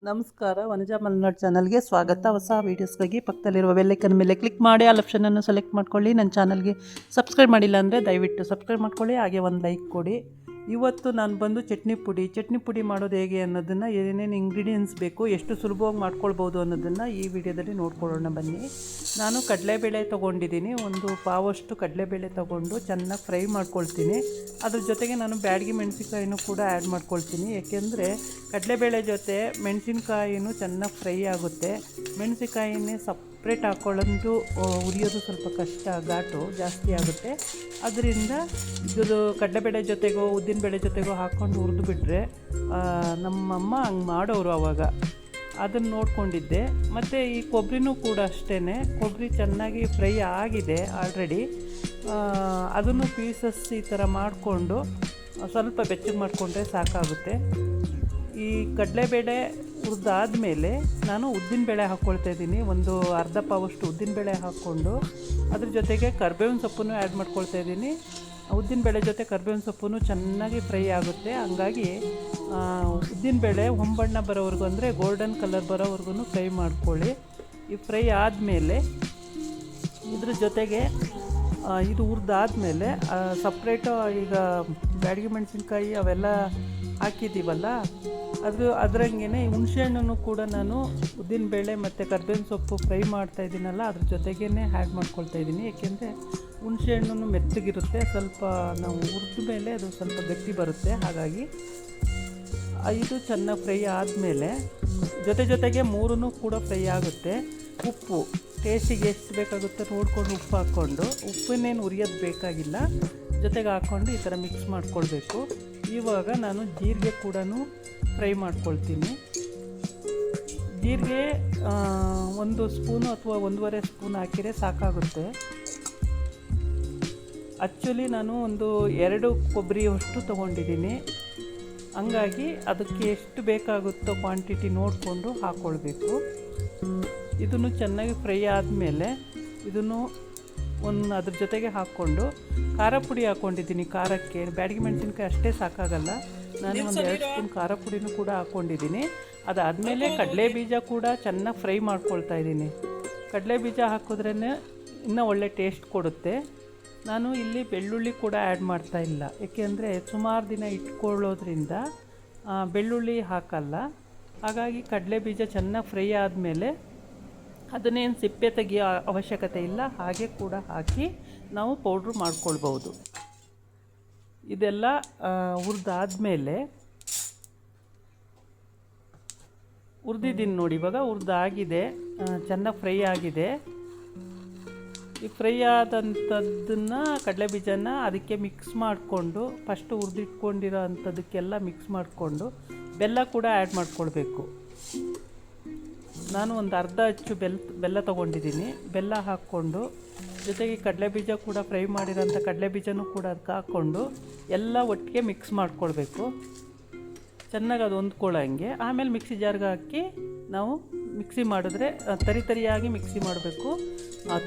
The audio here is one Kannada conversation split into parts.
ನಮಸ್ಕಾರ, ವನಜಾ ಮಲ್ನಾಡ್ ಚಾನಲ್ಗೆ ಸ್ವಾಗತ. ಹೊಸ ವೀಡಿಯೋಸ್ಗಾಗಿ ಪಕ್ಕದಲ್ಲಿರುವ ಬೆಲ್ ಐಕನ್ ಮೇಲೆ ಕ್ಲಿಕ್ ಮಾಡಿ ಆಲ್ ಆಪ್ಷನನ್ನು ಸೆಲೆಕ್ಟ್ ಮಾಡ್ಕೊಳ್ಳಿ. ನನ್ನ ಚಾನಲ್ಗೆ ಸಬ್ಸ್ಕ್ರೈಬ್ ಮಾಡಿಲ್ಲ ಅಂದರೆ ದಯವಿಟ್ಟು ಸಬ್ಸ್ಕ್ರೈಬ್ ಮಾಡ್ಕೊಳ್ಳಿ, ಹಾಗೆ ಒಂದು ಲೈಕ್ ಕೊಡಿ. ಇವತ್ತು ನಾನು ಬಂದು ಚಟ್ನಿ ಪುಡಿ ಮಾಡೋದು ಹೇಗೆ ಅನ್ನೋದನ್ನು, ಏನೇನು ಇಂಗ್ರೀಡಿಯೆಂಟ್ಸ್ ಬೇಕು, ಎಷ್ಟು ಸುಲಭವಾಗಿ ಮಾಡ್ಕೊಳ್ಬೋದು ಅನ್ನೋದನ್ನು ಈ ವಿಡಿಯೋದಲ್ಲಿ ನೋಡ್ಕೊಳ್ಳೋಣ ಬನ್ನಿ. ನಾನು ಕಡಲೆಬೇಳೆ ತೊಗೊಂಡಿದ್ದೀನಿ. ಒಂದು ಪಾವಷ್ಟು ಕಡಲೆಬೇಳೆ ತೊಗೊಂಡು ಚೆನ್ನಾಗಿ ಫ್ರೈ ಮಾಡ್ಕೊಳ್ತೀನಿ. ಅದ್ರ ಜೊತೆಗೆ ನಾನು ಬ್ಯಾಡಗಿ ಮೆಣಸಿನ್ಕಾಯಿನೂ ಕೂಡ ಆ್ಯಡ್ ಮಾಡ್ಕೊಳ್ತೀನಿ. ಏಕೆಂದರೆ ಕಡಲೆಬೇಳೆ ಜೊತೆ ಮೆಣಸಿನ್ಕಾಯಿನೂ ಚೆನ್ನಾಗಿ ಫ್ರೈ ಆಗುತ್ತೆ. ಮೆಣಸಿನ್ಕಾಯಿನೇ ಸಪ್ರೇಟ್ ಹಾಕ್ಕೊಳ್ಳೋದು ಉರಿಯೋದು ಸ್ವಲ್ಪ ಕಷ್ಟ, ಘಾಟು ಜಾಸ್ತಿ ಆಗುತ್ತೆ. ಅದರಿಂದ ಇದು ಕಡಲೆಬೇಳೆ ಜೊತೆಗೋ ಉದ್ದಿನಬೇಳೆ ಜೊತೆಗೋ ಹಾಕ್ಕೊಂಡು ಹುರಿದು ಬಿಟ್ಟರೆ ನಮ್ಮಮ್ಮ ಹಂಗೆ ಮಾಡೋರು ಆವಾಗ, ಅದನ್ನು ನೋಡ್ಕೊಂಡಿದ್ದೆ. ಮತ್ತು ಈ ಕೊಬ್ಬರಿನೂ ಕೂಡ ಅಷ್ಟೇ, ಕೊಬ್ಬರಿ ಚೆನ್ನಾಗಿ ಫ್ರೈ ಆಗಿದೆ ಆಲ್ರೆಡಿ. ಅದನ್ನು ಪೀಸಸ್ ಈ ಥರ ಮಾಡಿಕೊಂಡು ಸ್ವಲ್ಪ ಬೆಚ್ಚಗೆ ಮಾಡಿಕೊಂಡ್ರೆ ಸಾಕಾಗುತ್ತೆ. ಈ ಕಡಲೆಬೇಳೆ ಹುರಿದಾದ್ಮೇಲೆ ನಾನು ಉದ್ದಿನಬೇಳೆ ಹಾಕ್ಕೊಳ್ತಾ ಇದ್ದೀನಿ. ಒಂದು ಅರ್ಧ ಪಾವಷ್ಟು ಉದ್ದಿನಬೇಳೆ ಹಾಕ್ಕೊಂಡು ಅದ್ರ ಜೊತೆಗೆ ಕರ್ಬೇವಿನ ಸೊಪ್ಪನ್ನು ಆ್ಯಡ್ ಮಾಡ್ಕೊಳ್ತಾ ಇದ್ದೀನಿ. ಉದ್ದಿನಬೇಳೆ ಜೊತೆ ಕರ್ಬೇವಿನ ಸೊಪ್ಪು ಚೆನ್ನಾಗಿ ಫ್ರೈ ಆಗುತ್ತೆ. ಹಂಗಾಗಿ ಉದ್ದಿನಬೇಳೆ ಹೊಂಬಣ್ಣ ಬರೋವರೆಗೂ, ಅಂದರೆ ಗೋಲ್ಡನ್ ಕಲರ್ ಬರೋವರೆಗೂ ಫ್ರೈ ಮಾಡ್ಕೊಳ್ಳಿ. ಈ ಫ್ರೈ ಆದಮೇಲೆ ಇದ್ರ ಜೊತೆಗೆ ಇದು ಹುರಿದಾದ್ಮೇಲೆ ಸಪ್ರೇಟು ಈಗ ಬ್ಯಾಡಗಿ ಮೆಣಸಿನ್ಕಾಯಿ ಅವೆಲ್ಲ ಹಾಕಿದ್ದೀವಲ್ಲ, ಅದರಂಗೆ ಹುಣಸೆಹಣ್ಣನ್ನು ಕೂಡ ನಾನು ಉದ್ದಿನಬೇಳೆ ಮತ್ತು ಕರ್ಬೇವಿನ ಸೊಪ್ಪು ಫ್ರೈ ಮಾಡ್ತಾ ಇದ್ದೀನಲ್ಲ ಅದ್ರ ಜೊತೆಗೇ ಆ್ಯಡ್ ಮಾಡ್ಕೊಳ್ತಾ ಇದ್ದೀನಿ. ಏಕೆಂದರೆ ಹುಣಸೆಹಣ್ಣು ಮೆತ್ತಗಿರುತ್ತೆ, ಸ್ವಲ್ಪ ನಾವು ಹುರಿದ ಮೇಲೆ ಅದು ಸ್ವಲ್ಪ ಗಟ್ಟಿ ಬರುತ್ತೆ. ಹಾಗಾಗಿ ಇದು ಚೆನ್ನಾಗಿ ಫ್ರೈ ಆದಮೇಲೆ ಜೊತೆಗೆ ಮೂರೂ ಕೂಡ ಫ್ರೈ ಆಗುತ್ತೆ. ಉಪ್ಪು ಟೇಸ್ಟಿಗೆ ಎಷ್ಟು ಬೇಕಾಗುತ್ತೆ ನೋಡಿಕೊಂಡು ಉಪ್ಪು ಹಾಕ್ಕೊಂಡು, ಉಪ್ಪನ್ನೇನು ಉರಿಯೋದು ಬೇಕಾಗಿಲ್ಲ, ಜೊತೆಗೆ ಹಾಕ್ಕೊಂಡು ಈ ಥರ ಮಿಕ್ಸ್ ಮಾಡ್ಕೊಳ್ಬೇಕು. ಇವಾಗ ನಾನು ಜೀರಿಗೆ ಕೂಡ ಫ್ರೈ ಮಾಡ್ಕೊಳ್ತೀನಿ. ಜೀರಿಗೆ 1 ಸ್ಪೂನು ಅಥವಾ 1.5 ಸ್ಪೂನ್ ಹಾಕಿದರೆ ಸಾಕಾಗುತ್ತೆ. ಆ್ಯಕ್ಚುಲಿ ನಾನು ಒಂದು 2 ಕೊಬ್ಬರಿಯಷ್ಟು ತೊಗೊಂಡಿದ್ದೀನಿ. ಹಂಗಾಗಿ ಅದಕ್ಕೆ ಎಷ್ಟು ಬೇಕಾಗುತ್ತೋ ಕ್ವಾಂಟಿಟಿ ನೋಡಿಕೊಂಡು ಹಾಕ್ಕೊಳ್ಬೇಕು. ಇದನ್ನು ಚೆನ್ನಾಗಿ ಫ್ರೈ ಆದಮೇಲೆ ಇದನ್ನು ಅದ್ರ ಜೊತೆಗೆ ಹಾಕ್ಕೊಂಡು ಖಾರ ಪುಡಿ ಹಾಕ್ಕೊಂಡಿದ್ದೀನಿ. ಖಾರಕ್ಕೆ ಬ್ಯಾಡಗಿ ಮೆಣಸಿನ್ಕಾಯಿ ಅಷ್ಟೇ ಸಾಕಾಗಲ್ಲ, ನಾನು ಒಂದು 2 ಸ್ಪೂನ್ ಖಾರ ಪುಡಿನೂ ಕೂಡ ಹಾಕ್ಕೊಂಡಿದ್ದೀನಿ. ಅದಾದಮೇಲೆ ಕಡಲೆ ಬೀಜ ಕೂಡ ಚೆನ್ನಾಗಿ ಫ್ರೈ ಮಾಡ್ಕೊಳ್ತಾ ಇದ್ದೀನಿ. ಕಡಲೆ ಬೀಜ ಹಾಕಿದ್ರೇ ಇನ್ನೂ ಒಳ್ಳೆ ಟೇಸ್ಟ್ ಕೊಡುತ್ತೆ. ನಾನು ಇಲ್ಲಿ ಬೆಳ್ಳುಳ್ಳಿ ಕೂಡ ಆ್ಯಡ್ ಮಾಡ್ತಾ ಇಲ್ಲ, ಏಕೆಂದರೆ ಸುಮಾರು ದಿನ ಇಟ್ಕೊಳ್ಳೋದ್ರಿಂದ ಬೆಳ್ಳುಳ್ಳಿ ಹಾಕಲ್ಲ. ಹಾಗಾಗಿ ಕಡಲೆ ಬೀಜ ಚೆನ್ನಾಗಿ ಫ್ರೈ ಆದಮೇಲೆ ಅದನ್ನೇನು ಸಿಪ್ಪೆ ತೆಗಿಯೋ ಅವಶ್ಯಕತೆ ಇಲ್ಲ, ಹಾಗೆ ಕೂಡ ಹಾಕಿ ನಾವು ಪೌಡ್ರು ಮಾಡ್ಕೊಳ್ಬೋದು. ಇದೆಲ್ಲ ಹುರಿದಾದ್ಮೇಲೆ ಹುರಿದಿದ್ದೀನಿ ನೋಡಿ. ಇವಾಗ ಹುರಿದಾಗಿದೆ, ಚೆನ್ನಾಗಿ ಫ್ರೈ ಆಗಿದೆ. ಈ ಫ್ರೈ ಆದಂಥದ್ದನ್ನು ಕಡಲೆ ಬೀಜನ ಅದಕ್ಕೆ ಮಿಕ್ಸ್ ಮಾಡಿಕೊಂಡು, ಫಸ್ಟು ಹುರಿದಿಟ್ಕೊಂಡಿರೋ ಅಂಥದಕ್ಕೆಲ್ಲ ಮಿಕ್ಸ್ ಮಾಡಿಕೊಂಡು ಬೆಲ್ಲ ಕೂಡ ಆ್ಯಡ್ ಮಾಡ್ಕೊಳ್ಬೇಕು. ನಾನು ಒಂದು ಅರ್ಧ ಅಚ್ಚು ಬೆಲ್ಲ ತೊಗೊಂಡಿದ್ದೀನಿ. ಬೆಲ್ಲ ಹಾಕ್ಕೊಂಡು ಜೊತೆಗೆ ಕಡಲೆ ಬೀಜ ಕೂಡ ಫ್ರೈ ಮಾಡಿರೋಂಥ ಕಡಲೆ ಬೀಜನೂ ಕೂಡ ಅದಕ್ಕೆ ಹಾಕ್ಕೊಂಡು ಎಲ್ಲ ಒಟ್ಟಿಗೆ ಮಿಕ್ಸ್ ಮಾಡ್ಕೊಳ್ಬೇಕು. ಚೆನ್ನಾಗಿ ಅದು ಹೊಂದ್ಕೊಳ್ಳೋಂಗೆ. ಆಮೇಲೆ ಮಿಕ್ಸಿ ಜಾರ್ಗೆ ಹಾಕಿ ನಾವು ಮಿಕ್ಸಿ ಮಾಡಿದ್ರೆ ತರಿಯಾಗಿ ಮಿಕ್ಸಿ ಮಾಡಬೇಕು.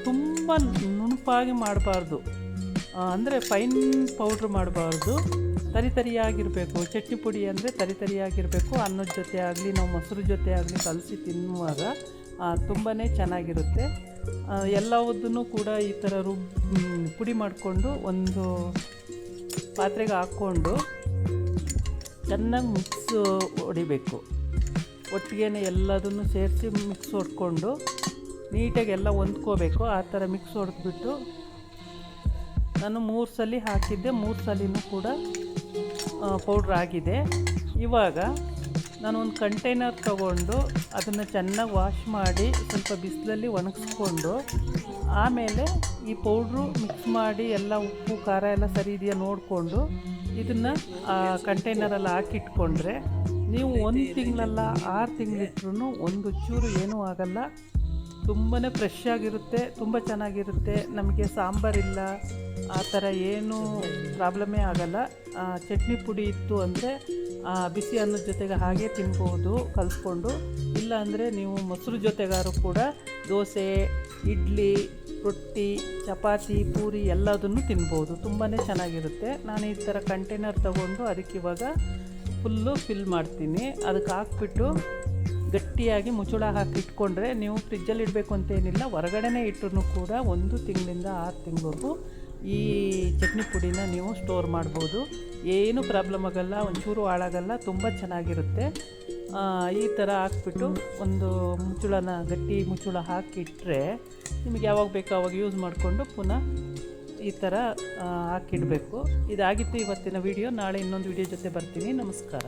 ತುಂಬ ನುಣುಪಾಗಿ ಮಾಡಬಾರ್ದು, ಅಂದರೆ ಫೈನ್ ಪೌಡ್ರ್ ಮಾಡಬಾರ್ದು, ತರಿಯಾಗಿರಬೇಕು. ಚಟ್ನಿ ಪುಡಿ ಅಂದರೆ ತರಿಯಾಗಿರಬೇಕು. ಅನ್ನದ ಜೊತೆ ಆಗಲಿ ನಾವು ಮೊಸರು ಜೊತೆ ಆಗಲಿ ಕಲಸಿ ತಿನ್ನುವಾಗ ತುಂಬಾ ಚೆನ್ನಾಗಿರುತ್ತೆ. ಎಲ್ಲವುದನ್ನು ಕೂಡ ಈ ಥರ ಪುಡಿ ಮಾಡಿಕೊಂಡು ಒಂದು ಪಾತ್ರೆಗೆ ಹಾಕ್ಕೊಂಡು ಚೆನ್ನಾಗಿ ಮಿಕ್ಸ್ ಹೊಡಿಬೇಕು. ಒಟ್ಟಿಗೆ ಎಲ್ಲದನ್ನು ಸೇರಿಸಿ ಮಿಕ್ಸ್ ಹೊಡ್ಕೊಂಡು ನೀಟಾಗಿ ಎಲ್ಲ ಹೊಂದ್ಕೋಬೇಕು. ಆ ಥರ ಮಿಕ್ಸ್ ಹೊಡೆದ್ಬಿಟ್ಟು ನಾನು 3 ಸಲ ಹಾಕಿದ್ದೆ, 3 ಸಲಿನೂ ಕೂಡ ಪೌಡ್ರ್ ಆಗಿದೆ. ಇವಾಗ ನಾನು ಒಂದು ಕಂಟೈನರ್ ತಗೊಂಡು ಅದನ್ನು ಚೆನ್ನಾಗಿ ವಾಶ್ ಮಾಡಿ ಸ್ವಲ್ಪ ಬಿಸಿಲಲ್ಲಿ ಒಣಗಿಸ್ಕೊಂಡು ಆಮೇಲೆ ಈ ಪೌಡ್ರು ಮಿಕ್ಸ್ ಮಾಡಿ ಎಲ್ಲ ಉಪ್ಪು ಖಾರ ಎಲ್ಲ ಸರಿ ಇದೆಯಾ ನೋಡಿಕೊಂಡು ಇದನ್ನು ಕಂಟೈನರಲ್ಲಿ ಹಾಕಿಟ್ಕೊಂಡ್ರೆ ನೀವು 1 ತಿಂಗಳಲ್ಲ 6 ತಿಂಗಳಿಟ್ರೂ ಒಂದು ಚೂರು ಏನೂ ಆಗಲ್ಲ. ತುಂಬಾ ಫ್ರೆಶ್ ಆಗಿರುತ್ತೆ, ತುಂಬ ಚೆನ್ನಾಗಿರುತ್ತೆ. ನಮಗೆ ಸಾಂಬಾರಿಲ್ಲ ಆ ಥರ ಏನೂ ಪ್ರಾಬ್ಲಮ್ಮೇ ಆಗಲ್ಲ. ಚಟ್ನಿ ಪುಡಿ ಇತ್ತು ಅಂದರೆ ಬಿಸಿ ಅನ್ನದ ಜೊತೆಗೆ ಹಾಗೆ ತಿನ್ಬೋದು ಕಲಿಸ್ಕೊಂಡು. ಇಲ್ಲ ಅಂದರೆ ನೀವು ಮೊಸರು ಜೊತೆಗಾರು ಕೂಡ ದೋಸೆ, ಇಡ್ಲಿ, ರೊಟ್ಟಿ, ಚಪಾತಿ, ಪೂರಿ ಎಲ್ಲದನ್ನು ತಿನ್ಬೋದು. ತುಂಬಾ ಚೆನ್ನಾಗಿರುತ್ತೆ. ನಾನು ಈ ಥರ ಕಂಟೈನರ್ ತೊಗೊಂಡು ಅದಕ್ಕೆ ಇವಾಗ ಫುಲ್ಲು ಫಿಲ್ ಮಾಡ್ತೀನಿ. ಅದಕ್ಕೆ ಹಾಕ್ಬಿಟ್ಟು ಗಟ್ಟಿಯಾಗಿ ಮುಚ್ಚಳ ಹಾಕಿ ಇಟ್ಕೊಂಡ್ರೆ ನೀವು ಫ್ರಿಜ್ಜಲ್ಲಿ ಇಡಬೇಕು ಅಂತೇನಿಲ್ಲ, ಹೊರಗಡೆನೇ ಇಟ್ಟರೂ ಕೂಡ 1 ತಿಂಗಳಿಂದ 6 ತಿಂಗಳವರೆಗೂ ಈ ಚಟ್ನಿ ಪುಡಿನ ನೀವು ಸ್ಟೋರ್ ಮಾಡ್ಬೋದು. ಏನೂ ಪ್ರಾಬ್ಲಮ್ ಆಗೋಲ್ಲ, ಒಂಚೂರು ಹಾಳಾಗಲ್ಲ, ತುಂಬ ಚೆನ್ನಾಗಿರುತ್ತೆ. ಈ ಥರ ಹಾಕ್ಬಿಟ್ಟು ಒಂದು ಮುಚ್ಚಳನ ಗಟ್ಟಿ ಮುಚ್ಚಳ ಹಾಕಿಟ್ರೆ ನಿಮಗೆ ಯಾವಾಗ ಬೇಕೋ ಆವಾಗ ಯೂಸ್ ಮಾಡಿಕೊಂಡು ಪುನಃ ಈ ಥರ ಹಾಕಿಡಬೇಕು. ಇದಾಗಿತ್ತು ಇವತ್ತಿನ ವಿಡಿಯೋ. ನಾಳೆ ಇನ್ನೊಂದು ವಿಡಿಯೋ ಜೊತೆ ಬರ್ತೀನಿ. ನಮಸ್ಕಾರ.